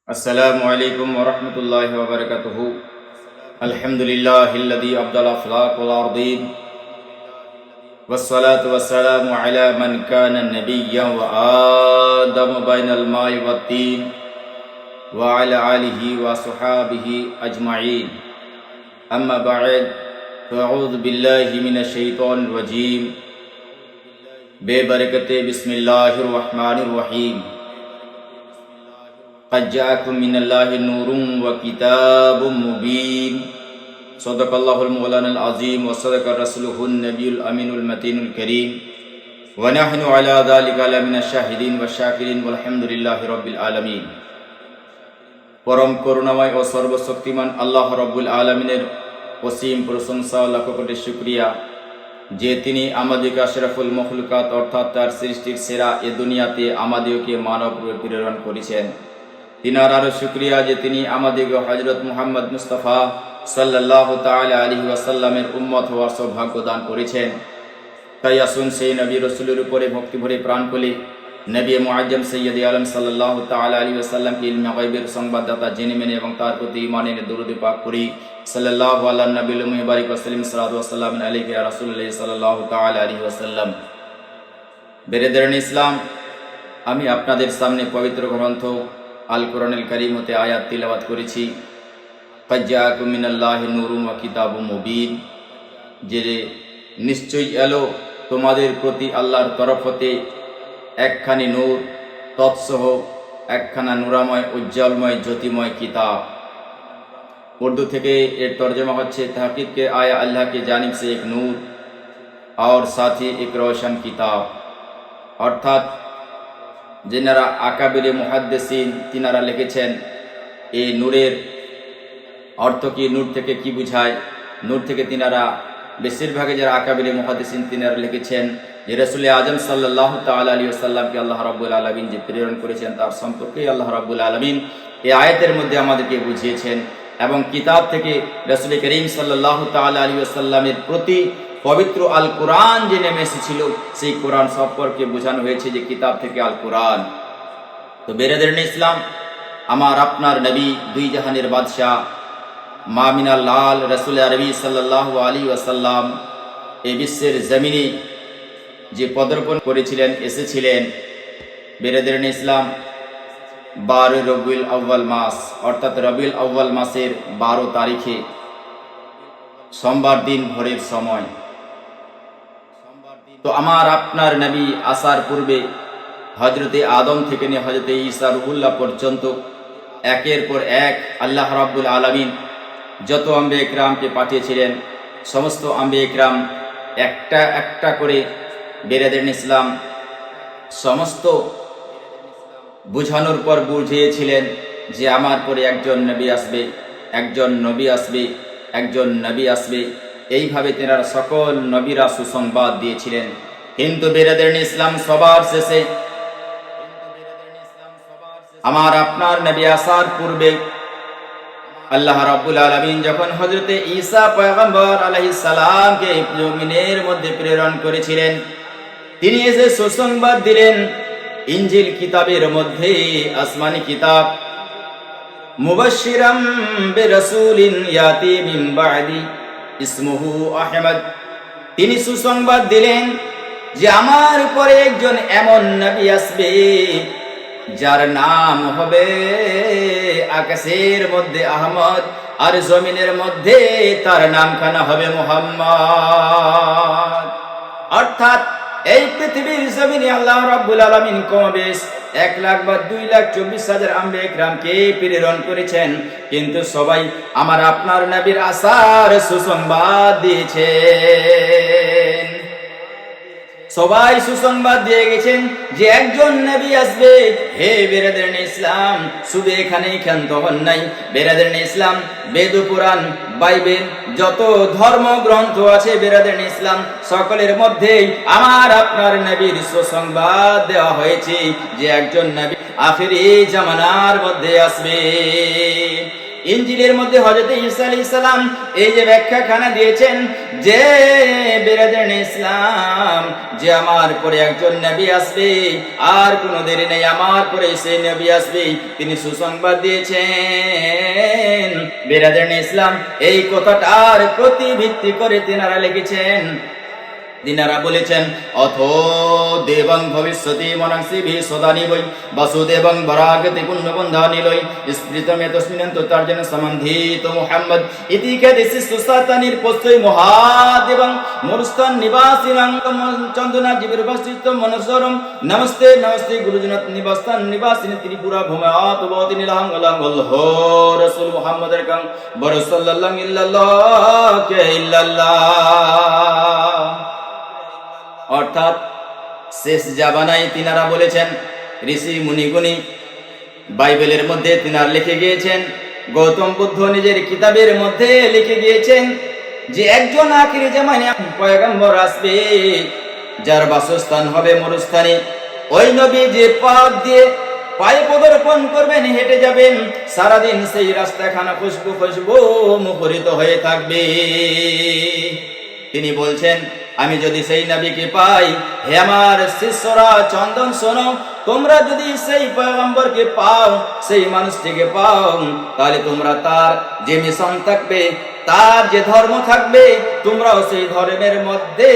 السلام عليكم ورحمة الله وبركاته. الحمد لله الذي أبدل الأخلاق والأرضين والصلاة والسلام على من كان نبيا وآدم بين الماء والطين وعلى آله وصحابه أجمعين. أما بعد فأعوذ بالله من الشيطان الرجيم ببركة بسم الله الرحمن الرحيم. قد جاءكم من الله نور وكتاب مبين صدق الله المولانا العظيم وصدق رسوله النبي الأمين المتين الكريم ونحن على ذلك لمن الشاهدين والشاكرين والحمد لله رب العالمين. পরম করুণাময় ও সর্বশক্তিমান আল্লাহ রব্বুল আলামিনের অসীম প্রশংসা ও লাখ কোটি শুকরিয়া যে তিনি আমাদেরকে আশরাফুল মখলুকাত অর্থাৎ তার সৃষ্টির সেরা এ দুনিয়াতে আমাদেরকে মানব রূপে প্রেরণ করেছেন। তিনার আরো শুকরিয়া যে তিনি আমাদেরকে হযরত মুহাম্মদ মুস্তাফা সাল্লাল্লাহু তাআলা আলাইহি ওয়াসাল্লামের উম্মত হওয়ার সৌভাগ্য দান করেছেন। তাই আসুন সেই নবী রাসূলের উপরে ভক্তি ভরে প্রাণ খুলে নবী মুআজ্জম সৈয়দ আলম সাল্লাল্লাহু তাআলা আলাইহি ওয়াসাল্লামকে ইলমে গায়বের সংবাদদাতা জেনে মেনে এবং তার প্রতি ঈমান এনে দরুদ পাক করি। সাল্লাল্লাহু আলা নবিয়্যিল মুবারক ওয়া সাল্লাম সালাতু ওয়া সালাম আলাইহি ইয়া রাসূলুল্লাহ সাল্লাল্লাহু তাআলা আলাইহি ওয়াসাল্লাম। বেরেদারান ইসলাম, আমি আপনাদের সামনে পবিত্র গ্রন্থ আল কোরআনুল কারীম হতে আয়াত তিলাওয়াত করেছি। ক্বাদ জাআকুম মিনাল্লাহি নূরুন ওয়া কিতাবুম মুবিন, যে নিশ্চয়ই এলো তোমাদের প্রতি আল্লাহর তরফ হতে একখানি নূর, তৎসহ একখানা নূরাময় উজ্জ্বলময় জ্যোতিময় কিতাব। উর্দু থেকে এর তর্জমা হচ্ছে তাহকিক কে আয়া আল্লাহ के जानिब से एक नूर और साथ ही एक रोशन किताब। অর্থাৎ যেনারা আকাবিরে মুহাদ্দিসিন তিনারা লিখেছেন এই নূরের অর্থ কি, নূর থেকে কি বুঝায়। নূর থেকে তিনারা বেশিরভাগে যারা আকাবিরে মুহাদ্দিসিন তিনারা লিখেছেন যে রাসূল আজম সাল্লাল্লাহু তাআলা আলাইহি ওয়াসাল্লামকে আল্লাহ রাব্বুল আলামিন যে প্রেরণ করেছেন তার সম্পর্কে আল্লাহ রাব্বুল আলামিন এই আয়াতের মধ্যে আমাদেরকে বুঝিয়েছেন। এবং কিতাব থেকে রাসূল করিম সাল্লাল্লাহু তাআলা আলাইহি ওয়াসাল্লামের প্রতি পবিত্র আল কোরআন যে নেমে এসেছিল সেই কোরআন সম্পর্কে বোঝানো হয়েছে যে কিতাব থেকে আল কোরআন। তো বেরাদারান ইসলাম, আমার আপনার নবী দুই জাহানের বাদশাহ মামিনাল লাল রাসূল আরবি সাল্লাল্লাহু আলাইহি ওয়াসাল্লাম এই বিশ্বের জমিনে যে পদার্পণ করেছিলেন, এসেছিলেন বেরাদারান ইসলাম 12 রবিউল আউয়াল মাস অর্থাৎ রবিউল আউয়াল মাসের 12 তারিখে সোমবার দিন ভোরের সময়। তো আমার আপনার নবী আসার পূর্বে হযরতে আদম থেকে নিয়ে হযরতে ঈসা রুহুল্লাহ পর্যন্ত একের পর এক আল্লাহ রাব্বুল আলামিন যত আম্বিয়া ইকরামকে পাঠিয়েছিলেন, সমস্ত আম্বিয়া ইকরাম একটা একটা করে বেরাদারান ইসলাম সমস্ত বুঝানোর পর বুঝিয়েছিলেন যে আমার পরে একজন নবী আসবে, একজন নবী আসবে, একজন নবী আসবে। এইভাবে তেনারা সকল নবীরা সুসংবাদ দিয়েছিলেন। কিন্তু বেরাদারান ইসলাম সবার শেষে আমার আপনার নবী আসার পূর্বে আল্লাহ রাব্বুল আলামিন যখন হযরতে ঈসা পয়গম্বর আলাইহিস সালামকে জমিনের মধ্যে প্রেরণ করেছিলেন, তিনি এসে সুসংবাদ দিলেন ইনজিল কিতাবের মধ্যে, আসমানি কিতাব, মুবাশশিরাম বিরাসূলিন ইয়াতি মিন বাদি ইসমুহু আহমদ। তিনি সুসংবাদ দিলেন যে আমার পরে একজন এমন নবী আসবে যার নাম হবে আকাশের মধ্যে আহমদ আর জমিনের মধ্যে তার নামখানা হবে মুহাম্মদ। অর্থাৎ এই পৃথিবীর জমিনে আল্লাহ রাব্বুল আলামিন কমবেশ 1 লাখ বা 2,24,000 আম্বিয়া ইকরামকে প্রেরণ করেছেন, কিন্তু সবাই আমার আপনার নবীর আসার সুসংবাদ দিয়েছেন। সবাই সুসংবাদ দিয়ে গেছেন যে একজন নবী আসবে। হে বেরাদারান ইসলাম, শুধু এখানেই ক্ষান্ত হন নাই। বেরাদারান ইসলাম, বেদ পুরাণ, বাইবেল যত ধর্মগ্রন্থ আছে বেরাদারান ইসলাম সকলের মধ্যেই আমার আপনার নবীর সুসংবাদ দেওয়া হয়েছে যে একজন নবী আখিরি জামানার মধ্যে আসবে। ইনজিলের মধ্যে হযরত ঈসা আলাইহিস সালাম এই যে ব্যাখ্যাখানা দিয়েছেন যে বিরাদরানে ইসলাম, যে আমার পরে একজন নবী আসবে, আর কোনো দেরি নেই, আমার পরে সেই নবী আসবে, তিনি সুসংবাদ দিয়েছেন। বিরাদরানে ইসলাম এই কথাটার প্রতি ভিত্তি করে তিনারা লিখেছেন, তিনারা বলেছেন অথ দেবং ভবিষ্যতি মনংসিভি সদানি বৈ বাসুদেবং বরাগতি পুণ্যবন্ধানি লই স্মৃতমে তস্মিনন্ত তার্জন সম্বন্ধিত মুহাম্মদ ইতি খ্যাতি সুসাতানির পশ্চৈ মহাদেবং মরুস্থান নিবাসিনাং চন্দনা জীবের বাসিত মনসরম নমস্তে নমস্তে গুরুজনাত নিবাস্তান নিবাসিনী ত্রিপুরা ভূমাত বতি নীলাং অলং হো রাসূল মুহাম্মদের কাং বর সাল্লাল্লাহু ইল্লাল্লাহ ইল্লাল্লাহ। অর্থাৎ শেষ জামানায় তিনারা বলেছেন, ঋষি মুনিগুণী বাইবেলের মধ্যে তিনার লিখে গিয়েছেন, গৌতম বুদ্ধ নিজের কিতাবের মধ্যে লিখে গিয়েছেন যে একজন আখিরি জামানে পয়গম্বর আসবে, যার বাসস্থান হবে মরুস্থানে। ওই নবী যে পথ দিয়ে পায়ে পদার্পণ করবেন, হেঁটে যাবেন, সারাদিন সেই রাস্তাখানা খুশবু খুশবু মুখরিত হয়ে থাকবে। তিনি বলছেন, আমি যদি সেই নবীকে পাই, হে আমার শিষ্যরা চন্দন শোনো, তোমরা যদি সেই পয়গম্বরকে পাও, সেই মানুষটিকে পাও, তাহলে তোমরা তার যে মিশন থাকবে, তার যে ধর্ম থাকবে, তোমরাও সেই ধর্মের মধ্যে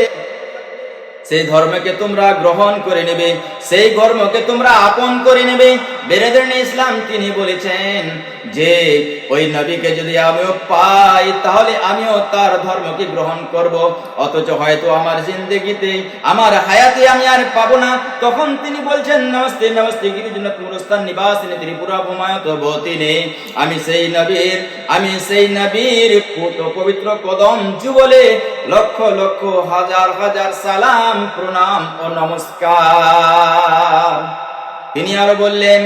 সেই ধর্মকে তোমরা গ্রহণ করে নেবে, সেই ধর্মকে তোমরা আপন করে নেবে। বিরাদরানে ইসলাম তিনি বলেছেন যে ওই নবীকে যদি আমিও পাই, তাহলে আমিও তার ধর্মকে গ্রহণ করব। অথচ হয়তো আমার জিন্দেগিতে, আমার হায়াতে আমি আর পাবো না। তখন তিনি বলছেন, নমস্তে নমস্তে গিরিজনাথ মুরস্থান নিবাসিনী ত্রিপুরা ভূমায়ত বতিনে, আমি সেই নবীর পবিত্র কদম যুগলে লক্ষ লক্ষ হাজার হাজার সালাম, প্রণাম ও নমস্কার। তিনি আরো বললেন,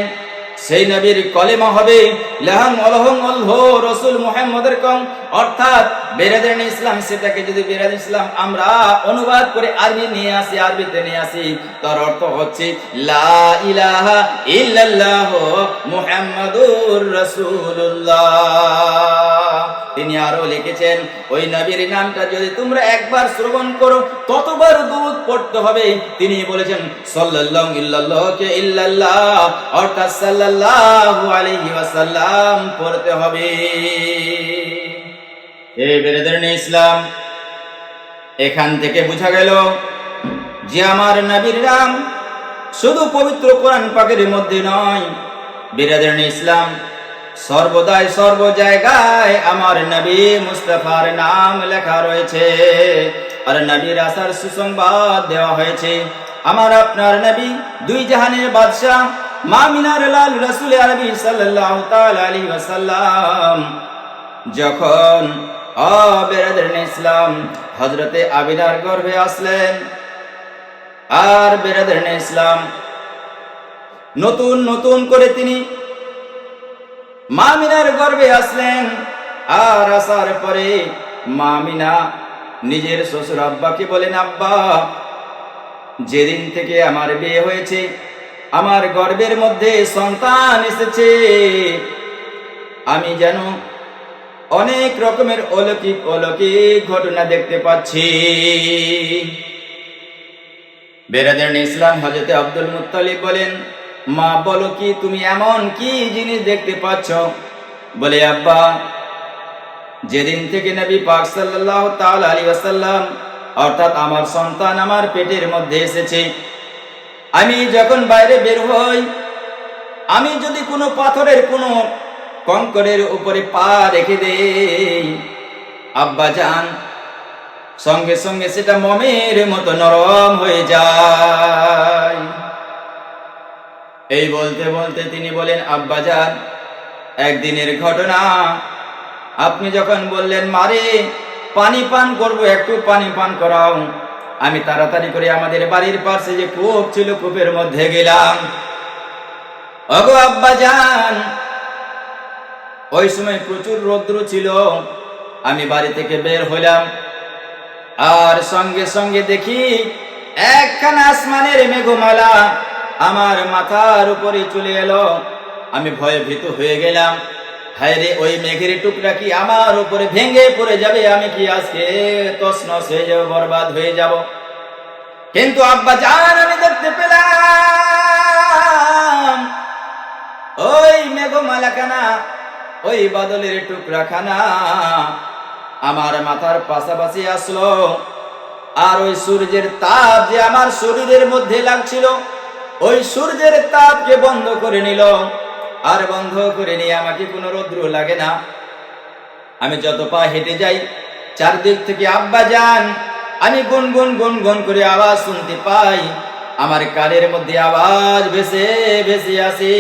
সেই নবীর কলেমা হবে লাহং অলহং অলহ রাসূল মুহাম্মদের কম। অর্থাৎ বিরাদরানে ইসলাম, সেটাকে যদি বিরাদরানে ইসলাম আমরা অনুবাদ করে আরবিতে নিয়ে আসি, তার অর্থ হচ্ছে লা ইলাহা ইল্লাল্লাহ মুহাম্মাদুর রাসূলুল্লাহ। তিনি আরো লিখেছেন, ওই নবীর নামটা যদি তোমরা একবার শ্রবণ করো, ততবার দুরূদ পড়তে হবে। তিনি বলেছেন সাল্লাল্লাহু ইল্লাল্লাহকে ইল্লাল্লাহ, অর্থাৎ সাল্লাল্লাহু আলাইহি ওয়াসাল্লাম পড়তে হবে। হে বিরাদরানে ইসলাম, এখান থেকে বোঝা গেল যে আমার নবীর নাম শুধু পবিত্র কোরআন পাকের মধ্যে নয়, বিরাদরানে ইসলাম সর্বদাই সর্ব জায়গায় আমার নবী মুস্তাফার নাম লেখা রয়েছে, আর নবীর আসার সুসংবাদ দেওয়া হয়েছে। আমার আপনার নবী দুই জাহানের বাদশাহ মা মিনার লাল রাসূল আরবি সাল্লাল্লাহু তাআলা আলাইহি ওয়াসাল্লাম যখন বিরাদরানে ইসলাম হযরতে আমিনার গর্ভে আসলেন, আর বিরাদরানে ইসলাম নতুন নতুন করে তিনি মা মিনার গর্ভে আসলেন। আর আসার পরে মা মিনা নিজের শ্বশুর আব্বাকে বলেন, আব্বা, যেদিন থেকে আমার বিয়ে হয়েছে, আমার গর্ভের মধ্যে সন্তান এসেছে, আমি যেন অনেক রকমের অলৌকিক অলৌকিক ঘটনা দেখতে পাচ্ছি। বিরাদরানে ইসলাম হযরতে আব্দুল মুত্তালিব বলেন, মা বলো কি, তুমি এমন কি জিনিস দেখতে পাচ্ছ? বলে, আব্বা, যেদিন থেকে নবী পাক সাল্লাল্লাহু তাআলা আলাইহি ওয়াসাল্লাম অর্থাৎ আমার সন্তান আমার পেটের মধ্যে এসেছে, আমি যখন বাইরে বের হই, আমি যদি কোনো পাথরের কোনো কঙ্করের উপরে পা রেখে দেই, আব্বা জান, সঙ্গে সঙ্গে সেটা মোমের মতো নরম হয়ে যায়। এই বলতে বলতে তিনি বলেন, আব্বা জান, একদিনের ঘটনা, আপনি যখন বললেন মারে পানি পান করবো, একটু পানি পান করাও, আমি তাড়াতাড়ি করে আমাদের বাড়ির পাশে যে কূপ ছিল, কূপের মধ্যে গেলাম। ওগো আব্বা জান, ওই সময় প্রচুর রৌদ্র ছিল, আমি বাড়ি থেকে বের হইলাম, আর সঙ্গে সঙ্গে দেখি একখানা আসমানের মেঘমালা আমার মাথার উপরে চলে এলো। আমি ভয়ে ভীত হয়ে গেলাম। হায় রে, ওই মেঘের টুকরা কি আমার উপরে ভেঙে পড়ে যাবে, আমি কি আজকে তছনছ হয়ে যাব, বরবাদ হয়ে যাব। কিন্তু আব্বা জান, আমি দেখতে পেলাম ওই মেঘমালাখানা, ওই বাদলের টুকরাখানা আমার মাথার পাশাপাশি আসলো, আর ওই সূর্যের তাপ যে আমার শরীরের মধ্যে লাগছিল, ওই সূর্যের তাপকে বন্ধ করে নিল। আর বন্ধ করে নিয়ে আমাকে কোনো রৌদ্র লাগে না। আমি যত পা হেঁটে যাই, চারদিক থেকে আব্বা জান আমি গুনগুন গুনগুন করে আওয়াজ শুনতে পাই। আমার কানের মধ্যে আওয়াজ ভেসে ভেসে আসে,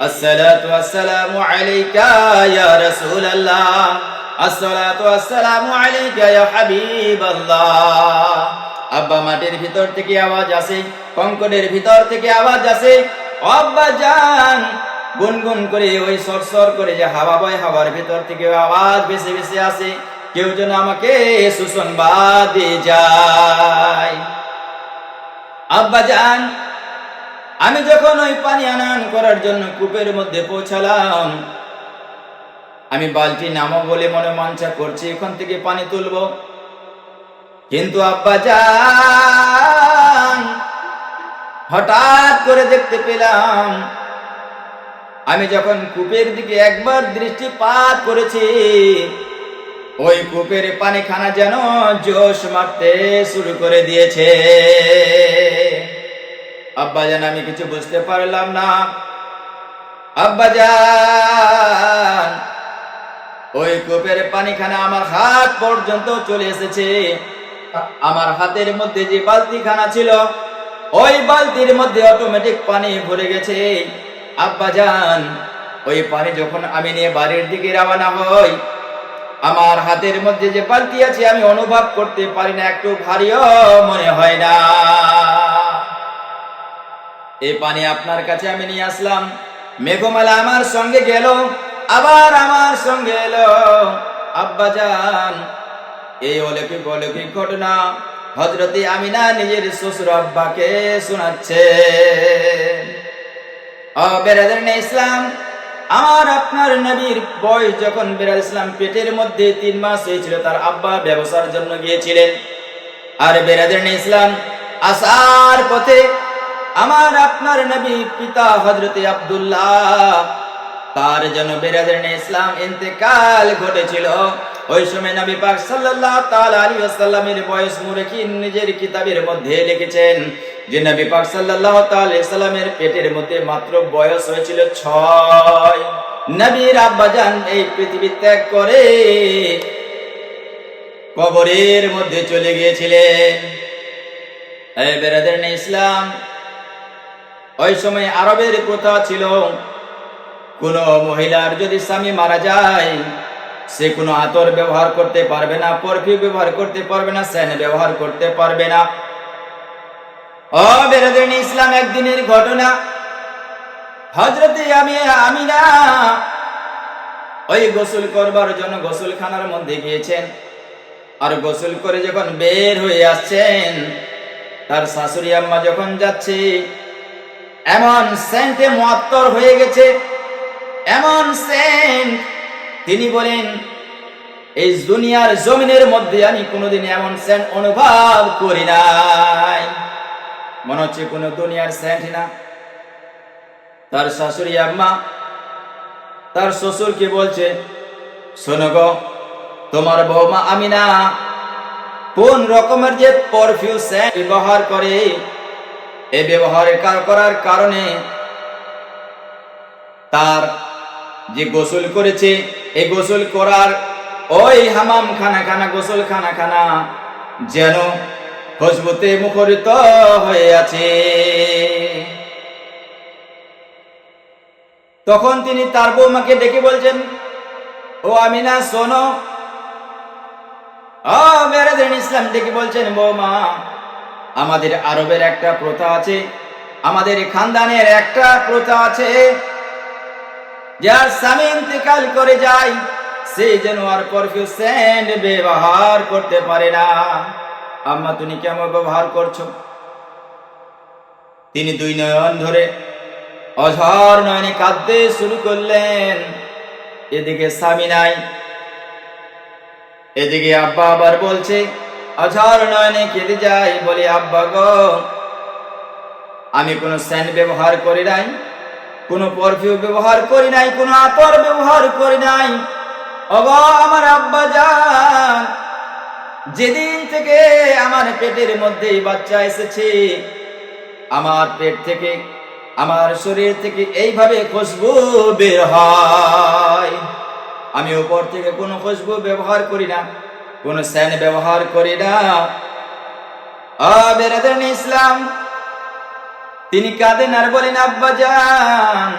আসসালাতু আসসালামু আলাইকা ইয়া রাসূলুল্লাহ, আসসালাতু আসসালামু আলাইকা ইয়া হাবিবাল্লাহ। আব্বা মাটির ভিতর থেকে আওয়াজ আসে, কঙ্করের ভিতর থেকে আওয়াজ আসে। আব্বা জান গুনগুন করে ওই সরসর করে যে হাওয়া বয়, হাওয়ার ভিতর থেকে আওয়াজ ভেসে ভেসে আসে, কেউ যেন আমাকে সুসংবাদ দিয়ে যায়। আব্বা জান, আমি যখন ওই পানি আনান করার জন্য কূপের মধ্যে পৌঁছালাম, আমি বালতি নামো বলে মনে মানসা করছি এখান থেকে পানি তুলবো, কিন্তু আব্বা জান হঠাৎ করে দেখতে পেলাম, আমি যখন কূপের দিকে একবার দৃষ্টিপাত করেছি, ওই কূপের পানিখানা যেন জোশ মারতে শুরু করে দিয়েছে। আব্বা জান, আমি কিছু বুঝতে পারলাম না। আব্বা জান, ওই কূপের পানিখানা আমার হাত পর্যন্ত চলে এসেছে। আমার হাতের মধ্যে যে বালতিখানা ছিল, ওই বালতির মধ্যে অটোমেটিক পানি ভরে গেছে। আব্বা জান, ওই পানি যখন আমি নিয়ে বাড়ির দিকে রওনা হই, আমার হাতের মধ্যে যে বালতি আছে আমি অনুভব করতে পারি না, একটু ভারীও মনে হয় না। এই পানি আপনার কাছে আমি নিয়ে আসলাম, মেঘমালা আমার সঙ্গে গেল, আবার আমার সঙ্গে এলো। আব্বা জান, এই অলৌকিক অলৌকিক ঘটনা হযরতে আমিনা নিজের শ্বশুর আব্বাকে শোনাচ্ছে। বেরাদারনে ইসলাম, আমার আপনার নবীর বয়স যখন বেরাদ ইসলাম পেটের মধ্যে 3 মাস হয়েছিল, তার আব্বা ব্যবসার জন্য গিয়েছিলেন। আর বেরাদারনে ইসলাম, আসার পথে আমার আপনার নবী পিতা হযরতে আব্দুল্লাহ, তার জন্য বেরাদারনে ইসলাম ইন্তেকাল ঘটেছিল। ওই সময় নবী পাক সাল্লাল্লাহু তাআলা আলাইহি ওয়াসাল্লামের বয়স মুরখিন নিজের কিতাবের মধ্যে লিখেছেন যে নবী পাক সাল্লাল্লাহু তাআলা আলাইহি ওয়াসাল্লামের পেটের মধ্যে মাত্র বয়স হয়েছিল 6। নবীর আব্বা জান এই পৃথিবী ত্যাগ করে কবরের মধ্যে চলে গিয়েছিলেন। এই বেরাদারনে ইসলাম, ওই সময় আরবের প্রথা ছিল, কোন মহিলার যদি স্বামী মারা যায়, সে কোনো আতর ব্যবহার করতে পারবে না, পারফিউম ব্যবহার করতে পারবে না, সেন্ট ব্যবহার করতে পারবে না। ও বেরাদারনে ইসলাম, একদিনের ঘটনা, হযরতে আমিনা ওই গোসল করবার জন্য গোসলখানার মধ্যে গিয়েছেন। আর গোসল করে যখন বের হয়ে আসছেন, তার শাশুড়ি আম্মা যখন যাচ্ছে, এমন সেন্টে মুআত্তর হয়ে গেছে, এমন সেন্ট, তিনি বলেন এই দুনিয়ার জমিনের মধ্যে আমি কোনোদিন এমন সেন্ট অনুভব করি নাই, মনে হচ্ছে কোনো দুনিয়ার সেন্ট না। তার শাশুড়ি আম্মা তার শ্বশুরকে বলছে, শোনো গো, তোমার বৌমা আমিনা কোন রকমের যে পারফিউম সেন্ট ব্যবহার করে, এই ব্যবহার করার কারণে তার যে গোসল করেছে, এই গোসল করার ওই হামাম খানা গোসল খানা যেন খুশবুতে মুখরিত হয়ে আছে। তখন তিনি তার বৌমাকে ডেকে বলছেন, ও আমিনা শোনো। বেরাদারনে ইসলাম ডেকে বলছেন, বৌমা, আমাদের আরবের একটা প্রথা আছে, আমাদের খানদানের একটা প্রথা আছে, যার স্বামী ইন্তেকাল করে যায় সে যেন আর পারফিউম সেন্ট ব্যবহার করতে পারে না। আম্মা, তুমি কেমন ব্যবহার করছো? তিনি 2 নয়ন ধরে অঝর নয়নে কাঁদতে শুরু করলেন। এদিকে স্বামী নাই, এদিকে আব্বা আবার বলছে, অঝর নয়নে কেঁদে যায়, বলে আব্বা গো, আমি কোনো সেন্ট ব্যবহার করি নাই, কোনো পারফিউম ব্যবহার করি নাই, কোনো আতর ব্যবহার করি নাই। ওগো আমার আব্বা জান, যেদিন থেকে আমার পেটের মধ্যে বাচ্চা এসেছে, আমার পেট থেকে, আমার শরীর থেকে এইভাবে খুশবু বের হয়। আমি উপর থেকে কোনো খুশবু ব্যবহার করি না, কোনো সেন্ট ব্যবহার করি না। বেরাদারানে ইসলাম, তিনি কাঁদেন আর বলেন, আব্বা জান,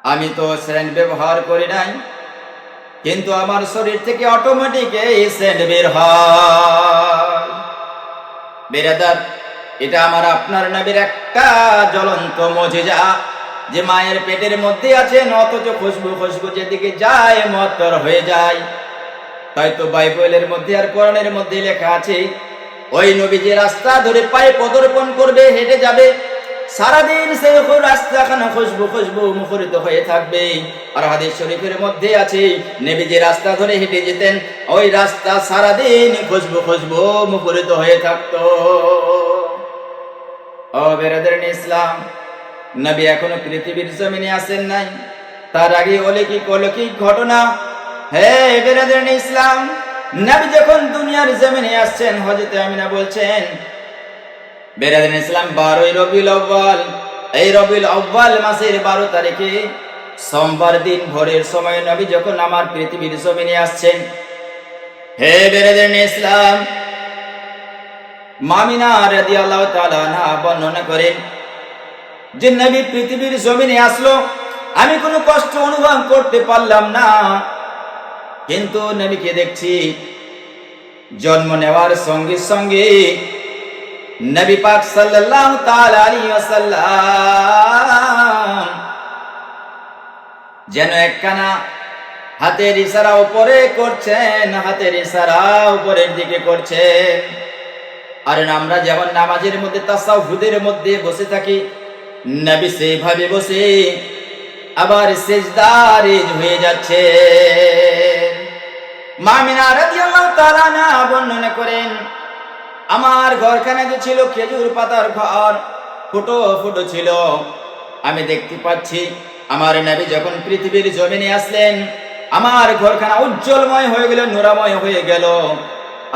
আমি তো সেন্ট ব্যবহার করি নাই, কিন্তু আমার শরীর থেকে অটোমেটিক এই সেন্ট বের হয়। বেরাদার, এটা আমার আপনার নবীর একটা জ্বলন্ত মুজিজা, যে মায়ের পেটের মধ্যে আছেন, অথচ খুশবু খুশবু যেদিকে যায় মুআত্তার হয়ে যায়। তাই তো বাইবেলের মধ্যে আর কোরআনের মধ্যে লেখা আছে, ওই নবী যে রাস্তা ধরে পায়ে পদর্পণ করবে, হেঁটে যাবে, সারাদিন সেই রাস্তাখানা খুশবু খুশবু মুখরিত হয়ে থাকবে। আর হাদিস শরীফের মধ্যে আছে, নবী যে রাস্তা ধরে হেঁটে যেতেন, ওই রাস্তা সারাদিন খুশবু খুশবু মুখরিত হয়ে থাকতো। ও বেরাদারানে ইসলাম, নবী এখনো পৃথিবীর জমিনে আসেন নাই, তার আগে অলৌকিক ঘটনা। হে বেরাদারানে ইসলাম, নবী যখন দুনিয়ার জমিনে আসছেন, হযরত আমিনা বলছেন, বেরাদারানে ইসলাম, 12 রবিউল আউয়াল, এই রবিউল আউয়াল মাসের 12 তারিখে সোমবার দিন ভোরের সময় নবী যখন আমার পৃথিবীর জমিনে আসছেন। হে বেরাদারানে ইসলাম, মামিনা রাদিয়াল্লাহু তাআলা আনহা বর্ণনা করেন যে নবী পৃথিবীর জমিনে আসলো, আমি কোনো কষ্ট অনুভব করতে পারলাম না, কিন্তু নবীকে দেখছি জন্ম নেওয়ার সঙ্গে সঙ্গে নবী পাক সাল্লাল্লাহু তাআলা আলাইহি ওয়াসাল্লাম যেন একখানা হাতের ইশারা উপরে করছেন, হাতের ইশারা উপরের দিকে করছেন। আর আমরা যেমন নামাজের মধ্যে তাসাহুদের মধ্যে বসে থাকি, নবী সেইভাবে বসে আবার সিজদারে হয়ে যাচ্ছে। মামিনা রাদিয়াল্লাহু তাআলা আনহা বর্ণনা করেন, আমার ঘরখানা যে ছিল খেজুর পাতার ঘর, ফুটো ফুটো ছিল। আমি দেখতে পাচ্ছি আমার নবী যখন পৃথিবীর জমিনে আসলেন, আমার ঘরখানা উজ্জ্বলময় হয়ে গেল, নূরাময় হয়ে গেল,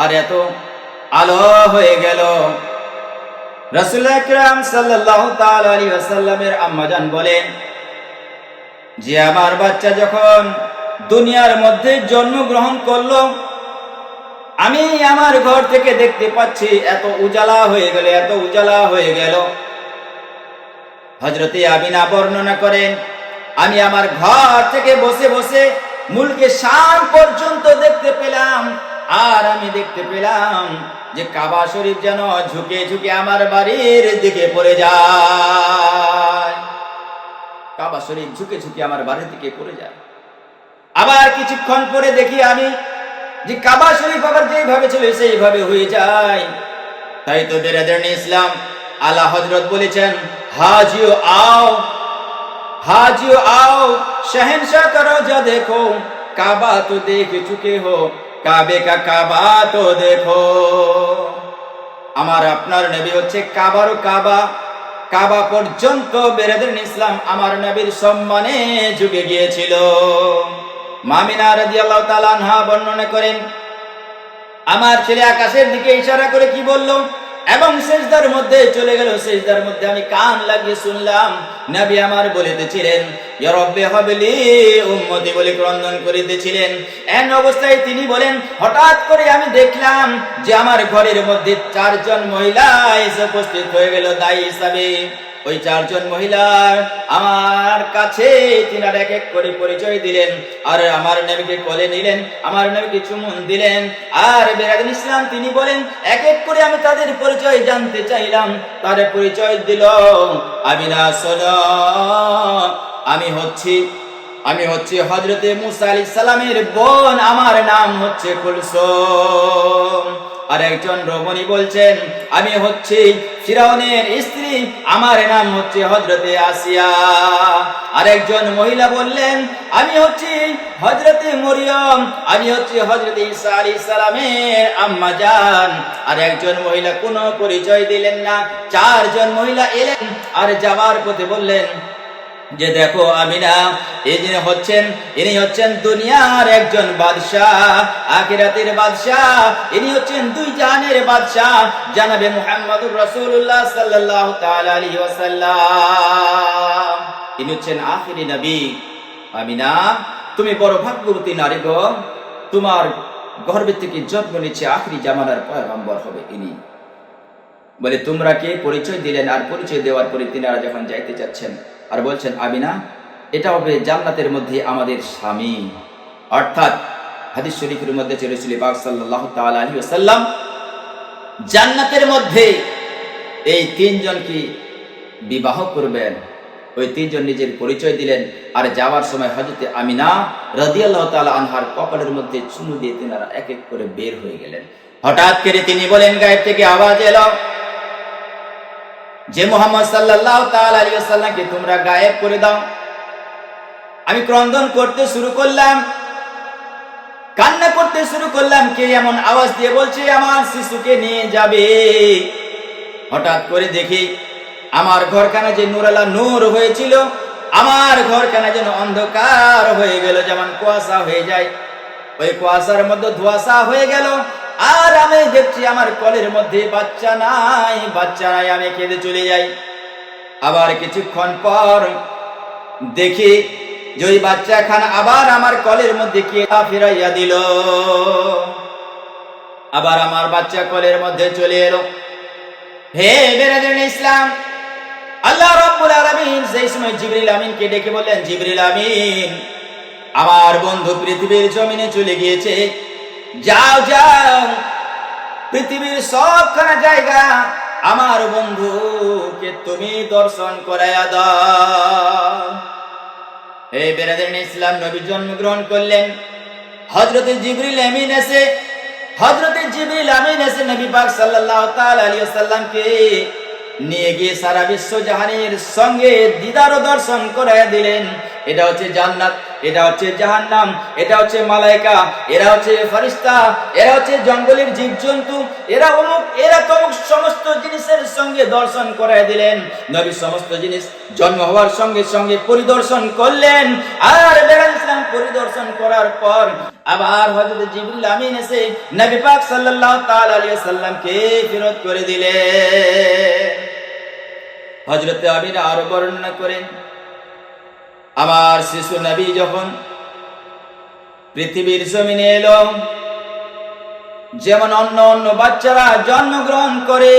আর এত আলো হয়ে গেল। রাসূল আকরাম সাল্লাল্লাহু তাআলা আলাইহি ওয়াসাল্লামের আম্মা জান বলেন যে আমার বাচ্চা যখন দুনিয়ার মধ্যে জন্মগ্রহণ করলো, আমি আমার ঘর থেকে দেখতে পাচ্ছি এত উজালা হয়ে গেল, এত উজালা হয়ে গেল। হযরতে আমিনা বর্ণনা করেন, আমি আমার ঘর থেকে বসে বসে মুলকে শাম পর্যন্ত দেখতে পেলাম, আর আমি দেখতে পেলাম যে কাবা শরীফ যেন ঝুঁকে ঝুঁকে আমার বাড়ির দিকে পড়ে যায়। কাবা শরীফ ঝুঁকে ঝুঁকে আমার বাড়ির দিকে পড়ে যায়। আবার কিছুক্ষণ পরে দেখি আমি যে কাবা শরীফ আবার যেভাবে ছিল সেইভাবে হয়ে যায়। তাই তো বেরাদারানে ইসলাম, আলা হযরত বলেছেন, হাজিও आओ, हाजियो आओ, शहंशाह का रोजा देखो, काबा तो देख चुके हो, काबे का काबा तो देखो। আমার আপনার নবী হচ্ছে কাবারও কাবা, কাবা পর্যন্ত বেরাদারানে ইসলাম আমার নবীর সম্মানে ঝুঁকে গিয়েছিল। মামিনা রাদিয়াল্লাহু তাআলা আনহা বর্ণনা করেন, আমার ছেলে আকাশের দিকে ইশারা করে কি বলল, এবং সিজদার মধ্যে চলে গেল। সিজদার মধ্যে আমি কান লাগিয়ে শুনলাম, নবী আমার বলিতেছিলেন, ইয়া রাব্বি হাবলি উম্মতি বলে ক্রন্দন করিতেছিলেন। এমন অবস্থায় তিনি বলেন, হঠাৎ করে আমি দেখলাম যে আমার ঘরের মধ্যে 4 জন মহিলা এসে উপস্থিত হয়ে গেল দায়ী হিসাবে। ওই 4 জন মহিলা আমার কাছে তিনারা এক এক করে পরিচয় দিলেন, আর আমার নবীকে কোলে নিলেন, আমার নবীকে চুমুন দিলেন। আর বেরাদারানে ইসলাম, তিনি বলেন, এক এক করে আমি তাদের পরিচয় জানতে চাইলাম। তার পরিচয় দিল, আমিনা শোনো, আমি হচ্ছি হযরতে মুসা আলাইহিস সালামের বোন, আমার নাম হচ্ছে কুলসুম। আর একজন রমণী বলছেন, আমি হচ্ছি ফিরাউনের স্ত্রী, আমার নাম হচ্ছে হযরতে আসিয়া। আরেকজন মহিলা বললেন, আমি হচ্ছি হযরতে মরিয়ম, আমি হচ্ছি হযরতে ঈসা আলাইহিস সালামের আম্মা জান। আর একজন মহিলা কোনো পরিচয় দিলেন না। চারজন মহিলা এলেন আর যাওয়ার পথে বললেন যে দেখো আমিনা, ইনি হচ্ছেন দুনিয়ার একজন বাদশাহ, আখিরাতের বাদশাহ, ইনি হচ্ছেন দুই জাহানের বাদশাহ জনাবে মুহাম্মদুর রাসূলুল্লাহ সাল্লাল্লাহু তাআলা আলাইহি ওয়াসাল্লাম। ইনি হচ্ছেন আখিরি নবী। আমিনা, তুমি বড় ভাগ্যবতী নারী গো, তোমার গর্ভে থেকে জন্ম নিচ্ছে আখিরি জামানার পয়গম্বর হবে ইনি। বলে তোমরা কে? পরিচয় দিলেন। আর পরিচয় দেওয়ার পরে তিনারা যখন যাইতে চাচ্ছেন আর বলছেন, আমিনা, এটা হবে জান্নাতের মধ্যে আমাদের স্বামী। অর্থাৎ হাদিস শরীফের মধ্যে রাসূল পাক সাল্লাল্লাহু তাআলা আলাইহি ওয়াসাল্লাম জান্নাতের মধ্যে এই তিনজনকে বিবাহ করবেন। ওই তিনজন নিজের পরিচয় দিলেন। আর যাওয়ার সময় হযরতে আমিনা রাদিয়াল্লাহু তাআলা আনহার কপালের মধ্যে চুমু দিয়ে তিনারা এক এক করে বের হয়ে গেলেন। হঠাৎ করে তিনি বলেন, গায়েব থেকে আওয়াজ এলো যে মুহাম্মদ সাল্লাল্লাহু তাআলা আলাইহি ওয়াসাল্লামকে তোমরা গায়েব করে দাও। আমি ক্রন্দন করতে শুরু করলাম, কান্না করতে শুরু করলাম। কে এমন আওয়াজ দিয়ে বলছে আমার শিশুকে নিয়ে যাবে? হঠাৎ করে দেখি আমার ঘরখানা যে নূরালা নূর হয়েছিল, আমার ঘরখানা যেন অন্ধকার হয়ে গেল, যেমন কুয়াশা হয়ে যায়, ওই কুয়াশার মধ্যে ধোঁয়াশা হয়ে গেল। আর আমি দেখছি আমার কোলের মধ্যে বাচ্চা নাই, আমি কেঁদে চলে যাই। আবার কিছুক্ষণ পর দেখি যে ওই বাচ্চাখানা আবার আমার কোলের মধ্যে কে ফিরাইয়া দিল। আবার আমার বাচ্চা কোলের মধ্যে চলে এলো। হে বেরাদারিন ইসলাম, আল্লাহ রাব্বুল আলামিন সেই সময় জিবরিল আমিনকে ডেকে বললেন, জিবরিল আমিন, আমার বন্ধু পৃথিবীর জমিনে চলে গিয়েছে, যাও যাও পৃথিবীর সবখানা জায়গা আমার বন্ধুকে তুমি দর্শন করাইয়া দাও। এই বেরাদারিন ইসলাম, নবী জন্মগ্রহণ করলেন। হযরতে জিবরিল আমিন এসে নবী পাক সাল্লাল্লাহু তাআলা আলাইহি ওয়াসাল্লামকে নিয়ে গিয়ে সারা বিশ্ব জাহানের সঙ্গে দিদার ও দর্শন করাইয়া দিলেন। এটা হচ্ছে জান্নাত, এটা হচ্ছে জাহান্নাম, এটা হচ্ছে মালায়েকা, এরা হচ্ছে ফেরেশতা, এরা হচ্ছে জঙ্গলের জীবজন্তু, এরা অমুক এরা তমুক সমস্ত জিনিসের সঙ্গে দর্শন করাইয়া দিলেন। নবী সমস্ত জিনিস জন্ম হওয়ার সঙ্গে সঙ্গে পরিদর্শন করলেন। আর ইসলাম পরিদর্শন করার পর আবার হযরত জিবরিল আমিন এসে নবী পাক সাল্লাল্লাহু তাআলা আলাইহি ওয়াসাল্লামকে ফেরত করে দিলেন। হযরত আমিনা আরো বর্ণনা করেন, আমার শিশু নবী যখন পৃথিবীর জমিনে এলো, যেমন অন্য অন্য বাচ্চারা জন্মগ্রহণ করে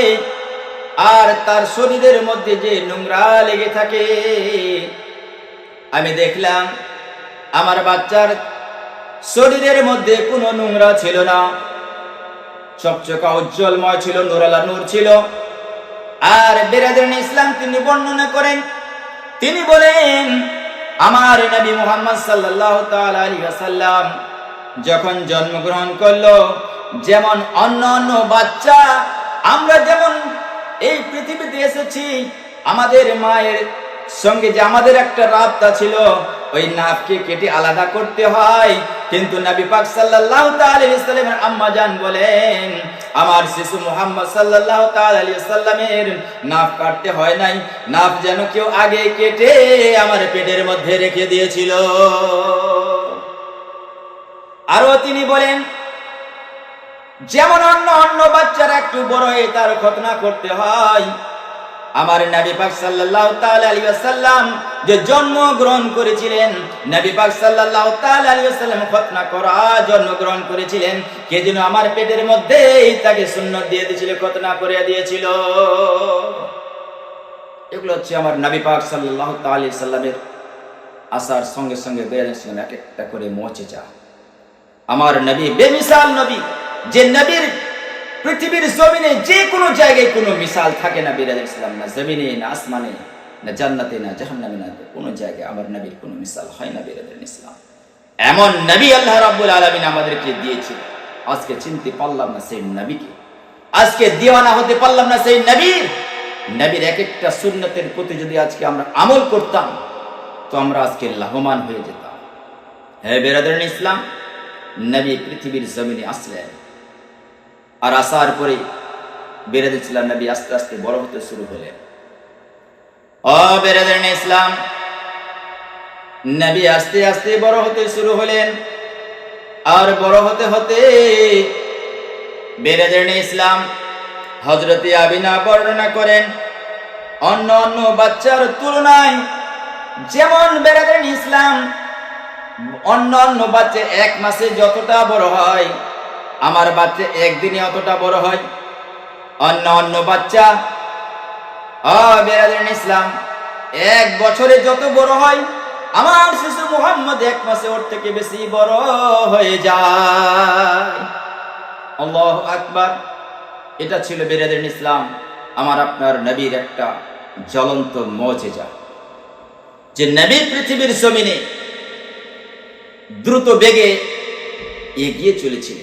আর তার শরীরের মধ্যে যে নোংরা লেগে থাকে, আমি দেখলাম আমার বাচ্চার শরীরের মধ্যে কোনো নোংরা ছিল না, চকচকা উজ্জ্বলময় ছিল, নূরালা নূর ছিল। আর বেরাদারিন ইসলাম তিনি বর্ণনা করেন, তিনি বলেন আমার নবী মুহাম্মদ সাল্লাল্লাহু তাআলা আলাইহি ওয়াসাল্লাম যখন জন্মগ্রহণ করলো, যেমন অন্য অন্য বাচ্চা আমরা যেমন এই পৃথিবীতে এসেছি, আমাদের মায়ের সঙ্গে যে আমাদের একটা রাবতা ছিল, ওই নাভকে কেটে আলাদা করতে হয়। কিন্তু নবী পাক সাল্লাল্লাহু তাআলা আলাইহি ওয়াসাল্লামের আম্মা জান বলেন, আমার শিশু মুহাম্মদ সাল্লাল্লাহু তাআলা আলাইহি ওয়াসাল্লামের নাভ কাটতে হয় নাই, নাভ যেন কেউ আগে কেটে আমার পেটের মধ্যে রেখে দিয়েছিল। আরো তিনি বলেন, যেমন অন্য অন্য বাচ্চারা একটু বড় হয়ে তার খতনা করতে হয়, আমার নবী পাক সাল্লাল্লাহু তাআলা আলাইহি ওয়াসাল্লাম যে জন্মগ্রহণ করেছিলেন, নবী পাক সাল্লাল্লাহু তাআলা আলাইহি ওয়াসাল্লাম খতনা করা জন্মগ্রহণ করেছিলেন, কে যেন আমার পেটের মধ্যেই তাকে সুন্নাত দিয়ে দিয়েছিল, খতনা করে দিয়েছিল। এগুলো হচ্ছে আমার নবী পাক সাল্লাল্লাহু তাআলা আলাইহি ওয়াসাল্লামের আসার সঙ্গে সঙ্গে বেরিয়েছিলেন এক একটা করে মুজিজা। আমার নবী বেমিসাল নবী, যে নবীর পৃথিবীর জমিনে যে কোনো জায়গায় কোনো মিসাল থাকে না। বিরাদারিন ইসলাম, না জমিনে, না আসমানে, না জান্নাতে, না জাহান্নামে, না কোনো জায়গায় আমার নবীর কোনো মিসাল হয় না। বিরাদারিন ইসলাম, এমন নবী আল্লাহ রাব্বুল আলামিন আমাদেরকে দিয়েছিল। আজকে চিনতে পারলাম না সেই নবীকে, আজকে দিওয়ানা হতে পারলাম না সেই নবীর এক একটা সুন্নতের প্রতি যদি আজকে আমরা আমল করতাম, তো আমরা আজকে লাভবান হয়ে যেতাম। হ্যাঁ বেরাদারান ইসলাম, নবী পৃথিবীর জমিনে আসলেন, আর আসার পরে বেরাদারান ইসলাম নবী আস্তে আস্তে বড় হতে শুরু হলেন। ও বেরাদারান ইসলাম, নবী আস্তে আস্তে বড় হতে শুরু হলেন, আর বড় হতে হতে বেরাদারান ইসলাম হযরতে আমিনা বর্ণনা করেন, অন্য অন্য বাচ্চার তুলনায় যেমন বেরাদারান ইসলাম অন্য অন্য বাচ্চা 1 মাসে যতটা বড় হয়, আমার বাচ্চা একদিনে অতটা বড় হয়। অন্য অন্য বাচ্চা বেরাদারান ইসলাম 1 বছরে যত বড় হয়, আমার শিশু মুহাম্মদ 1 মাসে ওর থেকে বেশি বড় হয়ে যায়। আল্লাহু আকবার। এটা ছিল বেরাদারান ইসলাম, আমার আপনার নবীর একটা জ্বলন্ত মুজিজা, যে নবী পৃথিবীর জমিনে দ্রুত বেগে এগিয়ে চলেছিল।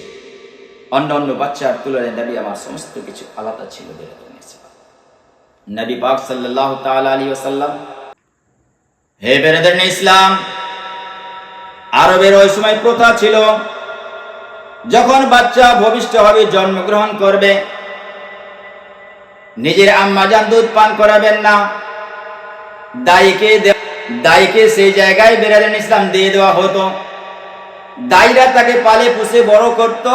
অন্য অন্য বাচ্চার তুলনায় নবী আমার সমস্ত কিছু আলাদা ছিল। বেরাদারান ইসলাম নবী পাক সাল্লাল্লাহু তাআলা আলাইহি ওয়াসাল্লাম, হে বেরাদারান ইসলাম, আরবের ওই সময় প্রথা ছিল, যখন বাচ্চা ভবিষ্যভাবে জন্মগ্রহণ করবে, নিজের আম্মাজান দুধ পান করাবেন না, দাইকে সেই জায়গায় বেরাদারান ইসলাম দিয়ে দেওয়া হতো। দাইরা তাকে পালে পুষে বড় করত।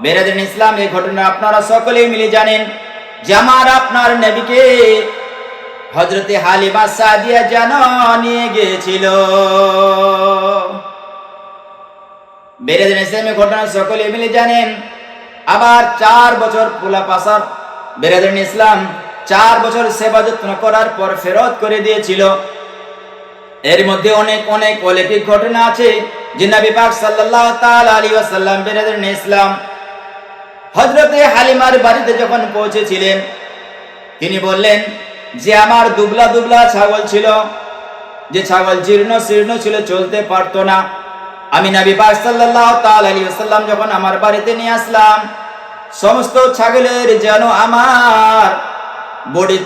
বেরাদারান ইসলাম এই ঘটনা আপনারা সকলেই মিলে জানেন, যে আমার আপনার নবীকে হযরতে হালিমা সাদিয়া জানো নিয়ে গিয়েছিল। বেরাদারান ইসলাম এই ঘটনা সকলেই মিলে জানেন। আবার 4 বছর পোলা পাসার বেরাদারান ইসলাম 4 বছর সেবা যত্ন করার পর ফেরত করে দিয়েছিল। এর মধ্যে অনেক অনেক অলৌকিক ঘটনা আছে, যে নবী পাক সাল্লাল্লাহু তাআলা আলাইহি ওয়াসাল্লাম বেরাদারান ইসলাম হযরতে হালিমার বাড়িতে যখন পৌঁছেছিলেন, তিনি বললেন যে আমার দুবলা দুবলা ছাগল ছিল, যে ছাগল জীর্ণ শীর্ণ ছিল, চলতে পারতো না। আমি নবী পাক সাল্লাল্লাহু তাআলা আলাইহি ওয়াসাল্লাম যখন আমার বাড়িতে নিয়ে আসলাম, সমস্ত ছাগলের যেন আমার বডি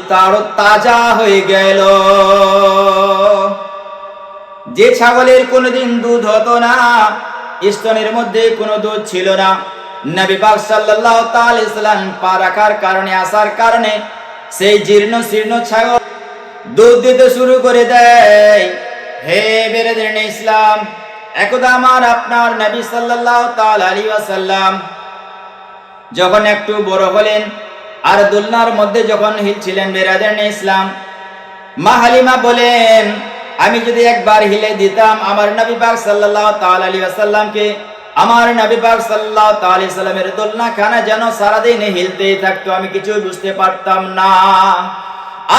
তাজা হয়ে গেল। যে ছাগলের কোনোদিন দুধ হতো না, স্তনের মধ্যে কোনো দুধ ছিল না, নবী পাক সাল্লাল্লাহু তাআলা আলাইহি ওয়াসাল্লাম পা রাখার কারণে, আসার কারণে সেই জীর্ণ শীর্ণ ছাগল দুধ দিতে শুরু করে দেয়। হে বেরাদারান ইসলাম, একদা আমার আপনার নবী সাল্লাল্লাহু তাআলা আলাইহি ওয়াসাল্লাম যখন একটু বড় হলেন, আর দোলনার মধ্যে যখন হিলছিলেন, বেরাদারান ইসলাম মা হালিমা বলেন, আমি যদি একবার হিলে দিতাম আমার নবী পাক সাল্লাল্লাহু তাআলা আলাইহি ওয়াসাল্লামকে, আমার নবী পাক সাল্লাল্লাহু তাআলা আলাইহি ওয়াসাল্লামের দোলনা খানা যেন সারাদিন হিলতেই থাকতো, আমি কিছু বুঝতে পারতাম না।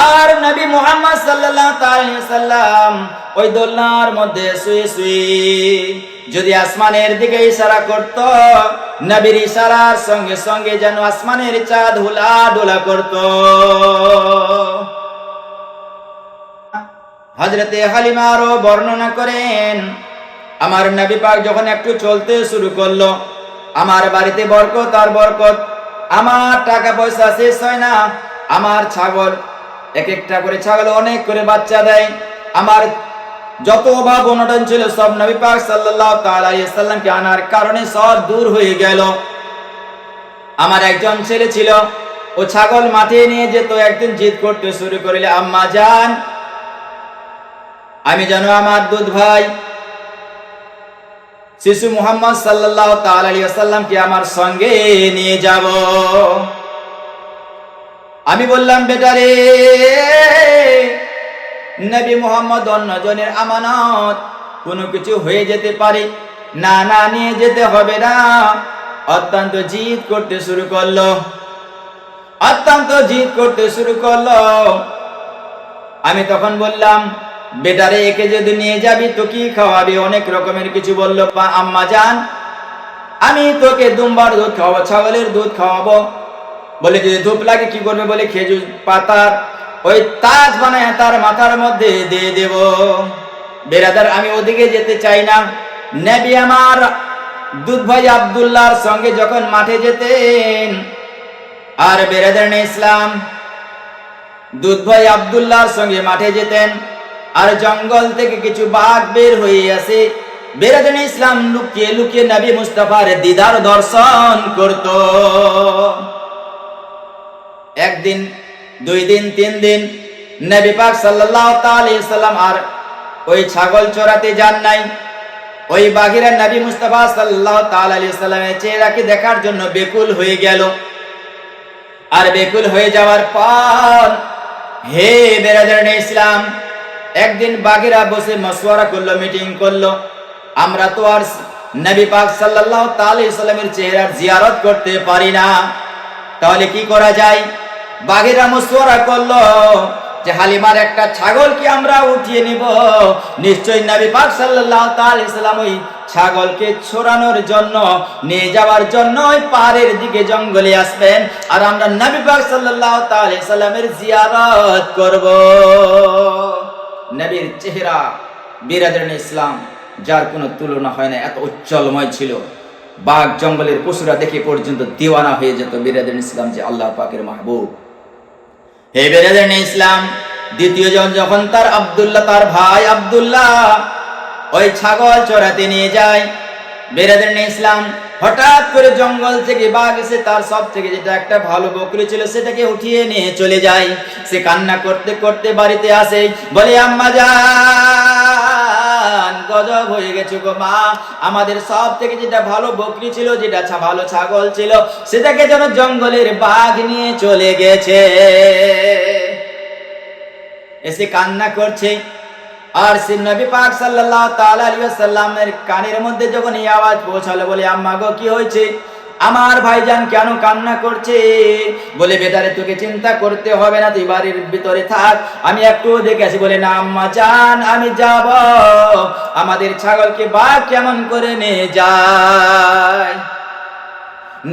আর নবী মুহাম্মদ সাল্লাল্লাহু তাআলা আলাইহি ওয়াসাল্লাম ওই দোলনার মধ্যে শুয়ে শুয়ে যদি আসমানের দিকে ইশারা করত, নবীর ইশারার সঙ্গে সঙ্গে যেন আসমানের চাঁদ হুলা ডোলা করত। হযরতে হালিমা আরো বর্ণনা করেন, আমার নবী পাক যখন একটু চলতে শুরু করলো, আমার বাড়িতে বরকত আর বরকত। আমার টাকা পয়সা শেষ হয় না, আমার ছাগল এক একটা করে ছাগল অনেক করে বাচ্চা দেয়। আমার যত অভাব অনটন ছিল সব নবী পাক সাল্লাল্লাহু তাআলা আলাইহি ওয়াসাল্লামকে আনার কারণে সব দূর হয়ে গেল। আমার একজন ছেলে ছিল, ও ছাগল মাঠে নিয়ে যেত, একদিন জিদ করতে শুরু করলে, আম্মা জান, আমি যেন আমার দুধ ভাই শিশু মুহাম্মদ সাল্লাল্লাহু তাআলা আলাইহি ওয়াসাল্লামকে আমার সঙ্গে নিয়ে যাব। আমি বললাম, বেটা রে, নবী মুহাম্মদ অন্যজনের আমানত, কোনো কিছু হয়ে যেতে পারে, না না নিয়ে যেতে হবে না। অত্যন্ত জিদ করতে শুরু করলো, অত্যন্ত জিদ করতে শুরু করলো। আমি তখন বললাম, বেটারে, একে যদি নিয়ে যাবি তো কি খাওয়াবি? অনেক রকমের কিছু বললো। আম্মা জান, আমি তোকে দুম্বার দুধ খাওয়াবো, ছাগলের দুধ খাওয়াবো। বলে যদি ধূপ লাগে কি করবে? বলে খেজুর পাতার ওই তাজ বানায় তার মাথার মধ্যে দিয়ে দেব। বেরাদার, আমি ওদিকে যেতে চাই না। নবী আমার দুধ ভাই আব্দুল্লাহর সঙ্গে যখন মাঠে যেতেন, আর বেরাদার ইসলাম দুধ ভাই আব্দুল্লাহর সঙ্গে মাঠে যেতেন, আর জঙ্গল থেকে কিছু বাঘ বের হয়ে আসে। বেরাদানে ইসলাম লুকিয়ে লুকিয়ে নবী মুস্তাফার দিদার দর্শন করত। একদিন, 2 দিন, 3 দিন নবী পাক সাল্লাল্লাহু তাআলা আলাইহি সাল্লাম আর ওই ছাগল চড়াতে যান নাই। ওই বাঘেরা নবী মুস্তাফা সাল্লাল্লাহু তাআলা আলাইহি সাল্লামের চেহারাকে দেখার জন্য বেকুল হয়ে গেল। আর বেকুল হয়ে যাওয়ার পর, হে বেরাদানে ইসলাম, একদিন বাঘেরা বসে মশওয়ারা করলো, মিটিং করলো, আমরা তো আর নবী পাক সাল্লাল্লাহু তাআলা আলাইহি সাল্লামের চেহারার জিয়ারত করতে পারি না, তাহলে কি করা যায়? বাঘেরা মশওয়ারা করলো যে হালিমার একটা ছাগল কি আমরা উঠিয়ে নিব, নিশ্চয়ই নবী পাক সাল্লাল্লাহু তাআলা আলাইহি সাল্লাম ওই ছাগলকে ছড়ানোর জন্য, নিয়ে যাওয়ার জন্য ওই পাহাড়ের দিকে জঙ্গলে আসবেন, আর আমরা নবী পাক সাল্লাল্লাহু তাআলা আলাইহি সাল্লামের জিয়ারত করব। নবীর চেহারা বিরাদানে ইসলাম যার কোনো তুলনা হয় না, এত উজ্জ্বলময় ছিল। বাঘ জঙ্গলের পশুরা দেখে পর্যন্ত দিওয়ানা হয়ে যেত বিরাদানে ইসলাম যে আল্লাহ পাকের মাহবুব। হে বিরাদানে ইসলাম, দ্বিতীয় জন যখন তার আব্দুল্লাহ, তার ভাই আব্দুল্লাহ ওই ছাগল চড়াতে নিয়ে যায়, বিরাদানে ইসলাম হঠাৎ করে জঙ্গল থেকে বাঘ এসে তার সব থেকে যেটা একটা ভালো বকরি ছিল সেটাকে উঠিয়ে নিয়ে চলে যায়। সে কান্না করতে করতে বাড়িতে আসে, বলে আম্মা জান, গজব হয়ে গেছে গো মা, আমাদের সব থেকে যেটা ভালো বকরি ছিল, যেটা ভালো ছাগল ছিল, সেটাকে যেন জঙ্গলের বাঘ নিয়ে চলে গেছে। এসে কান্না করছে। আর সে নবী পাক সাল্লাল্লাহু তাআলা আলাইহি ওয়াসাল্লামের কানের মধ্যে যখন এই আওয়াজ পৌঁছালো, বলে আম্মা গো কি হয়েছে, আমার ভাইজান কেন কান্না করছে? বলে বেটারে তোকে চিন্তা করতে হবে না, তুই বাড়ির ভিতরে থাক, আমি একটু দেখে আসি। বলে না আম্মা জান, আমি যাব, আমাদের ছাগলকে বাঘ কেমন করে নিয়ে যায়।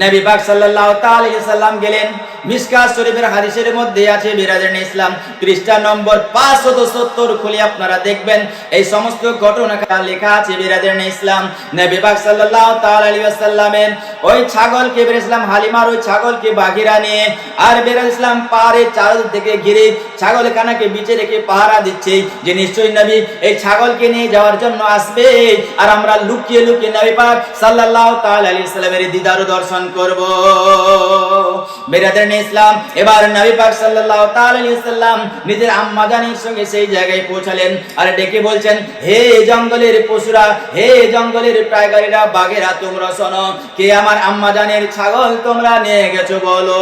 নবী পাক সাল্লাল্লাহু তাআলা আলাইহি সাল্লাম গেলেন। মিশকাত শরীফের হাদিসের মধ্যে আছে, বিরাদানে ইসলাম পৃষ্ঠা নম্বর 570 খুলে আপনারা দেখবেন, এই সমস্ত ঘটনা লেখা আছে। বিরাদানে ইসলাম নবী পাক সাল্লাল্লাহু তাআলা আলাইহি ওয়াসাল্লামের ওই ছাগলকে ইসলাম হালিমার ওই ছাগলকে বাঘেরা নিয়ে, আর বিরাদানে ইসলাম পাহাড়ে চারদিক থেকে ঘিরে ছাগল কানাকে বিচে রেখে পাহারা দিচ্ছে যে নিশ্চয়ই নবী এই ছাগলকে নিয়ে যাওয়ার জন্য আসবে, আর আমরা লুকিয়ে লুকিয়ে নবী পাক সাল্লাল্লাহু তাআলা আলাইহি সাল্লামের দিদার দর্শন করব। বিরাদানে ইসলাম এবার নবী পাক সাল্লাল্লাহু তাআলা আলাইহি সাল্লাম নিজের আম্মা জানের সঙ্গে সেই জায়গায় পৌঁছালেন, আর ডেকে বলছেন, হে জঙ্গলের পশুরা, হে জঙ্গলের টাইগারেরা, বাঘেরা, তোমরা শোনো, কে আমার আম্মা জানের ছাগল তোমরা নিয়ে গেছো বলো।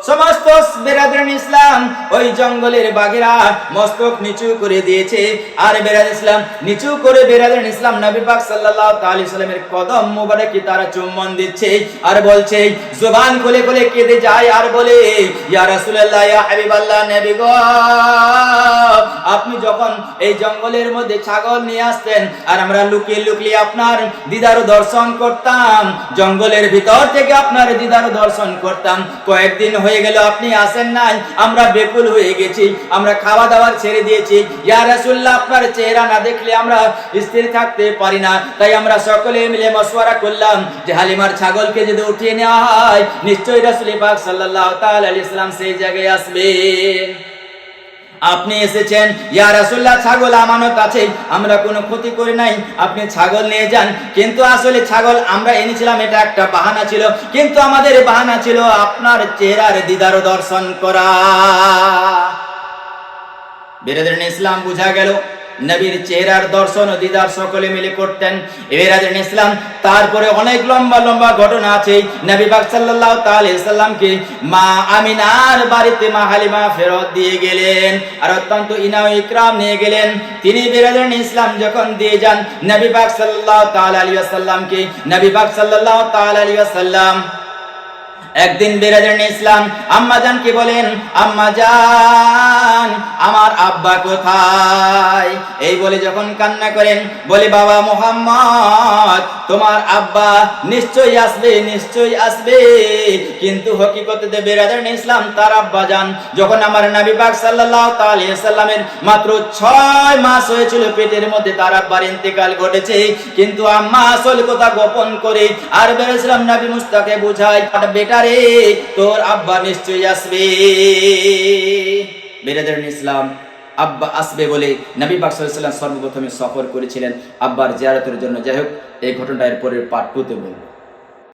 সমস্ত বিরাদানে ইসলাম ওই জঙ্গলের বাঘেরা মস্তক নিচু করে দিয়েছে, আর বিরাদানে ইসলাম নিচু করে বিরাদানে ইসলাম নবী পাক সাল্লাল্লাহু তাআলা আলাইহি সাল্লামের কদম মোবারকে তারা চুম্বন দিচ্ছে, আর বলছে, জবান খুলে খুলে কেঁদে যায়, আর বলে, ইয়া রাসূলুল্লাহ, ইয়া হাবিবাল্লাহ, নবী গো, আপনি যখন এই জঙ্গলের মধ্যে ছাগল নিয়ে আসতেন, আর আমরা লুকিয়ে লুকিয়ে আপনার দিদার দর্শন করতাম, জঙ্গলের ভিতর থেকে আপনার দিদার দর্শন করতাম, কয়েকদিন হয়ে গেল আপনি আসেন নাই, আমরা বেকুল হয়ে গেছি, আমরা খাওয়া দাওয়ার ছেড়ে দিয়েছি, ইয়া রাসূলুল্লাহ, আপনার চেহারা না দেখলে আমরা স্থির থাকতে পারি না, তাই আমরা সকলে মিলে মশওয়ারা করলাম যে হালিমার ছাগলকে যদি উঠিয়ে নেওয়া হয়, নিশ্চয়ই রাসূল পাক সাল্লাল্লাহু তাআলা আলাইহি সাল্লাম সেই জায়গায় আসবেন। আপনি এসেছেন, ইয়া রাসূলুল্লাহ, ছাগল আমানত আছে, আমরা কোনো ক্ষতি করি নাই, আপনি ছাগল নিয়ে যান। কিন্তু আসলে ছাগল আমরা এনেছিলাম, এটা একটা বাহানা ছিল, কিন্তু আমাদের বাহানা ছিল আপনার চেহারার দিদার দর্শন করা। বিরাদানে ইসলাম বুঝা গেল নবীর চেহারার দর্শন ও দিদার সকলে মিলে করতেন। বিরাদানে ইসলাম তারপরে অনেক লম্বা লম্বা ঘটনা আছে। নবী পাক সাল্লাল্লাহু তাআলা আলাইহি সাল্লামকে মা আমিনার বাড়িতে মা হালিমা ফেরত দিয়ে গেলেন, আর অত্যন্ত ইনাম ইকরাম নিয়ে গেলেন। তিনি বিরাদানে ইসলাম যখন দিয়ে যান নবী পাক সাল্লাল্লাহু তাআলা আলাইহি ওয়াসাল্লামকে, নবী পাক সাল্লাল্লাহু তাআলা আলাইহি ওয়াসাল্লাম একদিন বিরাদানে ইসলাম আম্মা জানকে বলেন, আম্মা জান, আমার আব্বা কোথায়? এই বলে যখন কান্না করেন, বলে, বাবা মুহাম্মদ, তোমার আব্বা নিশ্চয়ই আসবে, নিশ্চয়ই আসবে। কিন্তু হকিকতে বিরাদানে ইসলাম তার আব্বা জান যখন আমার নবী পাক সাল্লাল্লাহু তাআলা আলাইহি সাল্লামের মাত্র 6 মাস হয়েছিল পেটের মধ্যে, তার আব্বার ইন্তেকাল ঘটেছে। কিন্তু আম্মা আসল কথা গোপন করে আর বিরাদানে ইসলাম নবী মুস্তাকে বুঝায়, বেটা রে, তোর আব্বা নিশ্চয়ই আসবে। বিরাদানে ইসলাম আব্বা আসবে বলে নবী পাক সাল্লাল্লাহু আলাইহি ওয়াসাল্লাম সর্বপ্রথমে সফর করেছিলেন আব্বার জিয়ারতের জন্য। যাই হোক, এই ঘটনাটা এর পরের পার্ট 2 তে বলবো।